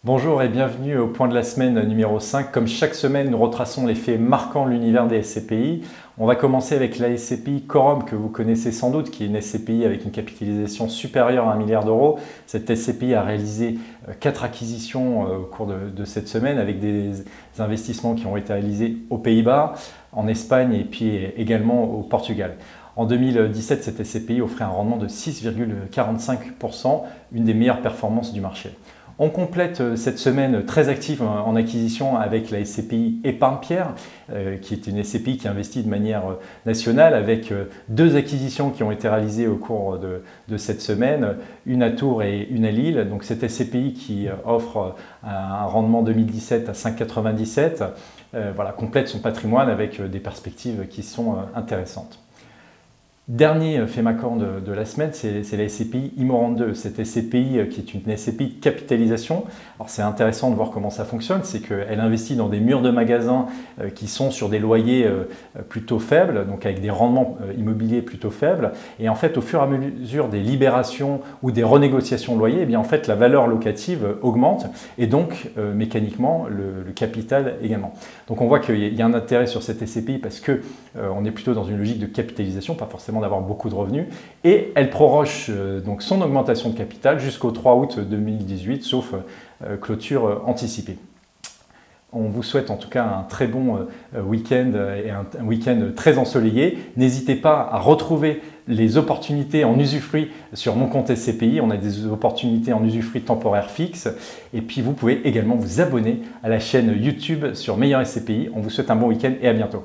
Bonjour et bienvenue au point de la semaine numéro 5. Comme chaque semaine, nous retraçons les faits marquants de l'univers des SCPI. On va commencer avec la SCPI Quorum que vous connaissez sans doute, qui est une SCPI avec une capitalisation supérieure à 1 milliard d'euros. Cette SCPI a réalisé 4 acquisitions au cours de cette semaine avec des investissements qui ont été réalisés aux Pays-Bas, en Espagne et puis également au Portugal. En 2017, cette SCPI offrait un rendement de 6,45%, une des meilleures performances du marché. On complète cette semaine très active en acquisition avec la SCPI Épargne Pierre, qui est une SCPI qui investit de manière nationale avec 2 acquisitions qui ont été réalisées au cours de cette semaine, une à Tours et une à Lille. Donc cette SCPI qui offre un rendement 2017 à 5,97, complète son patrimoine avec des perspectives qui sont intéressantes. Dernier fait marquant de la semaine, c'est la SCPI Immorande 2. Cette SCPI qui est une SCPI de capitalisation. Alors c'est intéressant de voir comment ça fonctionne, c'est qu'elle investit dans des murs de magasins qui sont sur des loyers plutôt faibles, donc avec des rendements immobiliers plutôt faibles. Et en fait, au fur et à mesure des libérations ou des renégociations de loyers, eh bien, en fait, la valeur locative augmente et donc mécaniquement le capital également. Donc on voit qu'il y a un intérêt sur cette SCPI parce qu'on est plutôt dans une logique de capitalisation, pas forcément d'avoir beaucoup de revenus, et elle proroge donc son augmentation de capital jusqu'au 3 août 2018, sauf clôture anticipée. On vous souhaite en tout cas un très bon week-end et un week-end très ensoleillé. N'hésitez pas à retrouver les opportunités en usufruit sur mon compte SCPI. On a des opportunités en usufruit temporaire fixe. Et puis vous pouvez également vous abonner à la chaîne YouTube sur Meilleur SCPI. On vous souhaite un bon week-end et à bientôt.